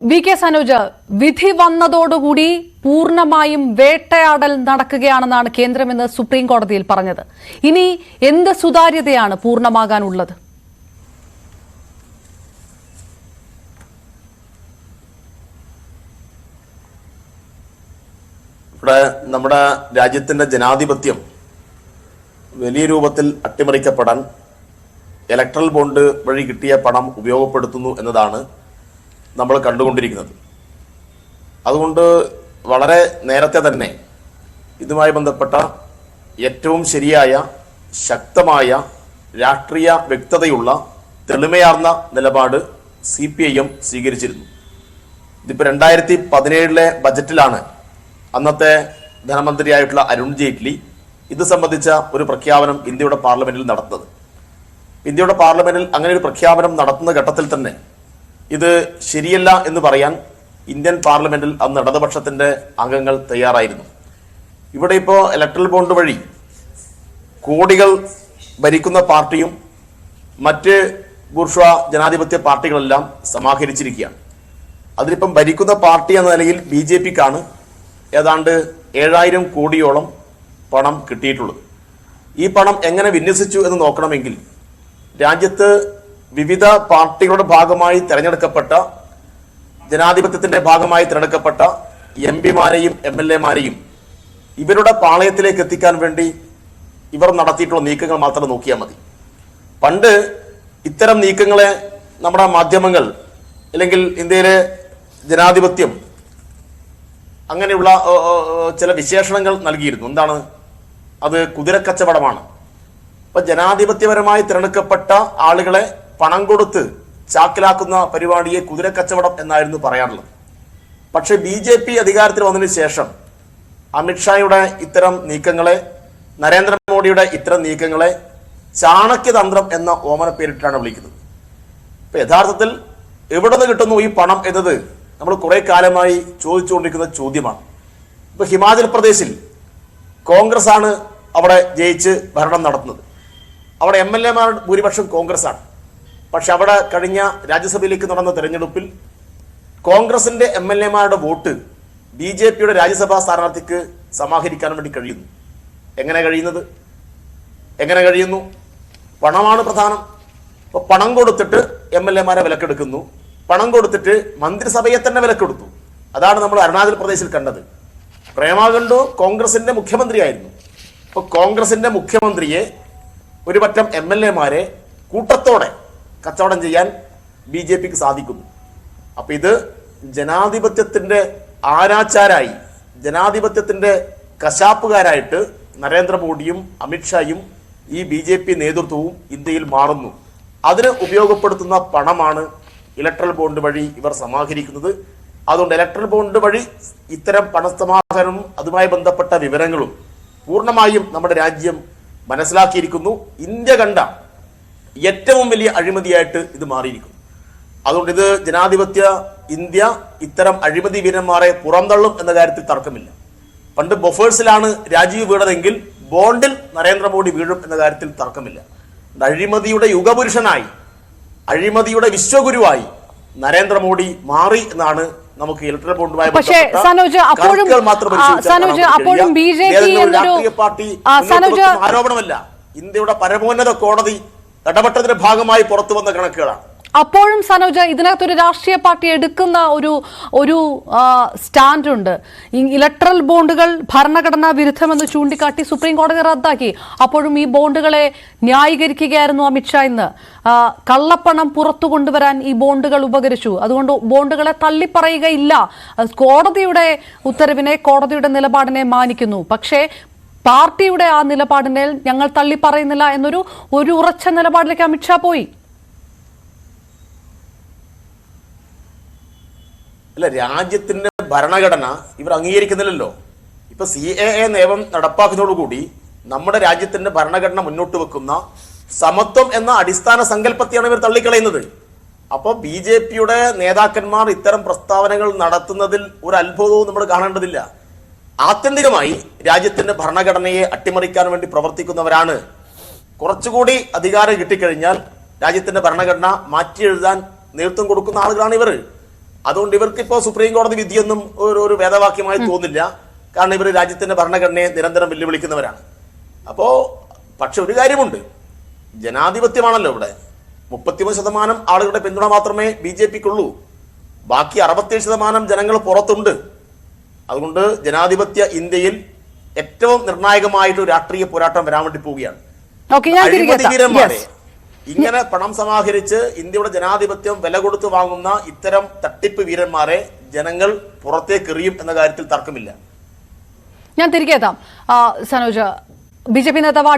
V K Sanoj, വിധി വന്നതോടുകൂടി പൂർണ്ണമായും വേട്ടയാടൽ നടക്കുകയാണെന്നാണ് കേന്ദ്രമെന്ന് സുപ്രീം കോടതിയിൽ പറഞ്ഞത്. ഇനി എന്ത് സുതാര്യതയാണ് പൂർണ്ണമാകാനുള്ളത്? ഇവിടെ നമ്മുടെ രാജ്യത്തിന്റെ ജനാധിപത്യം വലിയ രൂപത്തിൽ അട്ടിമറിക്കപ്പെടാൻ ഇലക്ട്രൽ ബോണ്ട് വഴി കിട്ടിയ പണം ഉപയോഗപ്പെടുത്തുന്നു എന്നതാണ് നമ്മൾ കണ്ടുകൊണ്ടിരിക്കുന്നത്. അതുകൊണ്ട് വളരെ നേരത്തെ തന്നെ ഇതുമായി ബന്ധപ്പെട്ട ഏറ്റവും ശരിയായ ശക്തമായ രാഷ്ട്രീയ വ്യക്തതയുള്ള തെളിമയാർന്ന നിലപാട് CPIM സ്വീകരിച്ചിരുന്നു. ഇതിപ്പോൾ 2017 ബജറ്റിലാണ് അന്നത്തെ ധനമന്ത്രിയായിട്ടുള്ള അരുൺ ജെയ്റ്റ്ലി ഇത് സംബന്ധിച്ച ഒരു പ്രഖ്യാപനം ഇന്ത്യയുടെ പാർലമെന്റിൽ നടത്തുന്നത്. ഇന്ത്യയുടെ പാർലമെന്റിൽ അങ്ങനെ ഒരു പ്രഖ്യാപനം നടത്തുന്ന ഘട്ടത്തിൽ തന്നെ ഇത് ശരിയല്ല എന്ന് പറയാൻ ഇന്ത്യൻ പാർലമെന്റിൽ അന്ന് ഇടതുപക്ഷത്തിന്റെ അംഗങ്ങൾ തയ്യാറായിരുന്നു. ഇവിടെ ഇപ്പോൾ ഇലക്ട്രൽ ബോണ്ട് വഴി കോടികൾ ഭരിക്കുന്ന പാർട്ടിയും മറ്റ് ബൂർഷ്വാ ജനാധിപത്യ പാർട്ടികളെല്ലാം സമാഹരിച്ചിരിക്കുകയാണ്. അതിലിപ്പം ഭരിക്കുന്ന പാർട്ടി എന്ന നിലയിൽ BJPക്കാണ് ഏതാണ്ട് 7000 കോടിയോളം പണം കിട്ടിയിട്ടുള്ളത്. ഈ പണം എങ്ങനെ വിന്യസിച്ചു എന്ന് നോക്കണമെങ്കിൽ രാജ്യത്ത് വിവിധ പാർട്ടികളുടെ ഭാഗമായി തിരഞ്ഞെടുക്കപ്പെട്ട ജനാധിപത്യത്തിന്റെ ഭാഗമായി തിരഞ്ഞെടുക്കപ്പെട്ട MP-മാരെയും MLA-മാരെയും ഇവരുടെ പാളയത്തിലേക്ക് എത്തിക്കാൻ വേണ്ടി ഇവർ നടത്തിയിട്ടുള്ള നീക്കങ്ങൾ മാത്രം നോക്കിയാൽ മതി. പണ്ട് ഇത്തരം നീക്കങ്ങളെ നമ്മുടെ മാധ്യമങ്ങൾ അല്ലെങ്കിൽ ഇന്ത്യയിലെ ജനാധിപത്യം അങ്ങനെയുള്ള ചില വിശേഷണങ്ങൾ നൽകിയിരുന്നു. എന്താണ് അത്? കുതിരക്കച്ചവടമാണ്. അപ്പൊ ജനാധിപത്യപരമായി തിരഞ്ഞെടുക്കപ്പെട്ട ആളുകളെ പണം കൊടുത്ത് ചാക്കിലാക്കുന്ന പരിപാടിയെ കുതിരക്കച്ചവടം എന്നായിരുന്നു പറയാറുള്ളത്. പക്ഷെ BJP അധികാരത്തിൽ വന്നതിന് ശേഷം അമിത്ഷായുടെ ഇത്തരം നീക്കങ്ങളെ, നരേന്ദ്രമോദിയുടെ ഇത്തരം നീക്കങ്ങളെ ചാണക്യതന്ത്രം എന്ന ഓമന പേരിട്ടാണ് വിളിക്കുന്നത്. ഇപ്പൊ യഥാർത്ഥത്തിൽ എവിടെ നിന്ന് കിട്ടുന്നു ഈ പണം എന്നത് നമ്മൾ കുറെ കാലമായി ചോദിച്ചുകൊണ്ടിരിക്കുന്ന ചോദ്യമാണ്. ഇപ്പൊ ഹിമാചൽ പ്രദേശിൽ കോൺഗ്രസ് ആണ് അവിടെ ജയിച്ച് ഭരണം നടത്തുന്നത്. അവിടെ MLA-മാർ ഭൂരിപക്ഷം കോൺഗ്രസ് ആണ്. പക്ഷെ അവിടെ കഴിഞ്ഞ രാജ്യസഭയിലേക്ക് നടന്ന തെരഞ്ഞെടുപ്പിൽ കോൺഗ്രസിന്റെ MLA-മാരുടെ വോട്ട് BJPയുടെ രാജ്യസഭാ സ്ഥാനാർത്ഥിക്ക് സമാഹരിക്കാൻ വേണ്ടി കഴിയുന്നു. എങ്ങനെ കഴിയുന്നു? പണമാണ് പ്രധാനം. അപ്പൊ പണം കൊടുത്തിട്ട് MLA-മാരെ വിലക്കെടുക്കുന്നു, പണം കൊടുത്തിട്ട് മന്ത്രിസഭയെ തന്നെ വിലക്കെടുത്തു. അതാണ് നമ്മൾ അരുണാചൽ പ്രദേശിൽ കണ്ടത്. പ്രേമ ഖണ്ഡു കോൺഗ്രസിന്റെ മുഖ്യമന്ത്രിയായിരുന്നു. അപ്പൊ കോൺഗ്രസിന്റെ മുഖ്യമന്ത്രിയെ ഒരു പറ്റം MLA-മാരെ കൂട്ടത്തോടെ കച്ചവടം ചെയ്യാൻ BJPക്ക് സാധിക്കുന്നു. അപ്പൊ ഇത് ജനാധിപത്യത്തിന്റെ ആരാച്ചാരായി, ജനാധിപത്യത്തിന്റെ കശാപ്പുകാരായിട്ട് നരേന്ദ്രമോദിയും അമിത്ഷായും ഈ BJP നേതൃത്വവും ഇന്ത്യയിൽ മാറുന്നു. അതിന് ഉപയോഗപ്പെടുത്തുന്ന പണമാണ് ഇലക്ട്രൽ ബോണ്ട് വഴി ഇവർ സമാഹരിക്കുന്നത്. അതുകൊണ്ട് ഇലക്ട്രൽ ബോണ്ട് വഴി ഇത്തരം പണസമാഹരണവും അതുമായി ബന്ധപ്പെട്ട വിവരങ്ങളും പൂർണ്ണമായും നമ്മുടെ രാജ്യം മനസ്സിലാക്കിയിരിക്കുന്നു. ഇന്ത്യ കണ്ട ഏറ്റവും വലിയ അഴിമതിയായിട്ട് ഇത് മാറിയിരിക്കുന്നു. അതുകൊണ്ട് ഇത് ജനാധിപത്യ ഇന്ത്യ ഇത്തരം അഴിമതി വീരന്മാരെ പുറംതള്ളും എന്ന കാര്യത്തിൽ തർക്കമില്ല. പണ്ട് ബൊഫേഴ്സിലാണ് രാജീവ് വീണതെങ്കിൽ ബോണ്ടിൽ നരേന്ദ്രമോദി വീഴും എന്ന കാര്യത്തിൽ തർക്കമില്ല. അഴിമതിയുടെ യുഗപുരുഷനായി, അഴിമതിയുടെ വിശ്വഗുരുവായി നരേന്ദ്രമോദി മാറി എന്നാണ് നമുക്ക് ഇലക്ട്രൽ ബോണ്ടുമായി രാഷ്ട്രീയ പാർട്ടി ആരോപണമല്ല. ഇന്ത്യയുടെ പരമോന്നത കോടതി ഇടപെട്ടതിന്റെ ഭാഗമായി പുറത്തു വന്ന കണക്കുകളാണ്. അപ്പോഴും സനോജ്, ഇതിനകത്തൊരു രാഷ്ട്രീയ പാർട്ടി എടുക്കുന്ന ഒരു സ്റ്റാൻഡ് ഉണ്ട്. ഇലക്ട്രൽ ബോണ്ടുകൾ ഭരണഘടനാ വിരുദ്ധമെന്ന് ചൂണ്ടിക്കാട്ടി സുപ്രീം കോടതി റദ്ദാക്കി. അപ്പോഴും ഈ ബോണ്ടുകളെ ന്യായീകരിക്കുകയായിരുന്നു അമിത്ഷാ. ഇന്ന് കള്ളപ്പണം പുറത്തു കൊണ്ടുവരാൻ ഈ ബോണ്ടുകൾ ഉപകരിച്ചു, അതുകൊണ്ട് ബോണ്ടുകളെ തള്ളിപ്പറയുകയില്ല. കോടതിയുടെ ഉത്തരവിനെ, കോടതിയുടെ നിലപാടിനെ മാനിക്കുന്നു. പക്ഷേ പാർട്ടിയുടെ ആ നിലപാടിനെ ഞങ്ങൾ തള്ളിപ്പറയുന്നില്ല എന്നൊരു ഉറച്ച നിലപാടിലേക്ക് അമിത്ഷാ പോയി. അല്ല, രാജ്യത്തിന്റെ ഭരണഘടന ഇവർ അംഗീകരിക്കുന്നില്ലല്ലോ. ഇപ്പൊ CAA നിയമം നടപ്പാക്കുന്നതോടുകൂടി നമ്മുടെ രാജ്യത്തിന്റെ ഭരണഘടന മുന്നോട്ട് വെക്കുന്ന സമത്വം എന്ന അടിസ്ഥാന സങ്കല്പത്തെയാണ് ഇവർ തള്ളിക്കളയുന്നത്. അപ്പോൾ BJPയുടെ നേതാക്കന്മാർ ഇത്തരം പ്രസ്താവനകൾ നടത്തുന്നതിൽ ഒരു അത്ഭുതവും നമ്മൾ കാണേണ്ടതില്ല. ആത്യന്തികമായി രാജ്യത്തിന്റെ ഭരണഘടനയെ അട്ടിമറിക്കാൻ വേണ്ടി പ്രവർത്തിക്കുന്നവരാണ്. കുറച്ചുകൂടി അധികാരം കിട്ടിക്കഴിഞ്ഞാൽ രാജ്യത്തിന്റെ ഭരണഘടന മാറ്റി എഴുതാൻ നേതൃത്വം കൊടുക്കുന്ന ആളുകളാണ് ഇവർ. അതുകൊണ്ട് ഇവർക്കിപ്പോ സുപ്രീം കോടതി വിധിയൊന്നും ഒരു വേദവാക്യമായി തോന്നില്ല. കാരണം ഇവർ രാജ്യത്തിന്റെ ഭരണഘടനയെ നിരന്തരം വെല്ലുവിളിക്കുന്നവരാണ്. പക്ഷെ ഒരു കാര്യമുണ്ട്, ജനാധിപത്യമാണല്ലോ ഇവിടെ. 33% ആളുകളുടെ പിന്തുണ മാത്രമേ BJPക്കുള്ളൂ. ബാക്കി 67% ജനങ്ങൾ പുറത്തുണ്ട്. അതുകൊണ്ട് ജനാധിപത്യ ഇന്ത്യയിൽ ഏറ്റവും നിർണായകമായിട്ട് രാഷ്ട്രീയ പോരാട്ടം വരാൻ വേണ്ടി പോവുകയാണ്. അഴിമതിവീരന്മാരെ ഇങ്ങനെ പണം സമാഹരിച്ച് ഇന്ത്യയുടെ ജനാധിപത്യം വില കൊടുത്ത് വാങ്ങുന്ന ഇത്തരം തട്ടിപ്പ് വീരന്മാരെ ജനങ്ങൾ പുറത്തേക്ക് എറിയും എന്ന കാര്യത്തിൽ തർക്കമില്ല. ഞാൻ തിരികെ എത്താം. സനോജ്, BJP നേതാവ്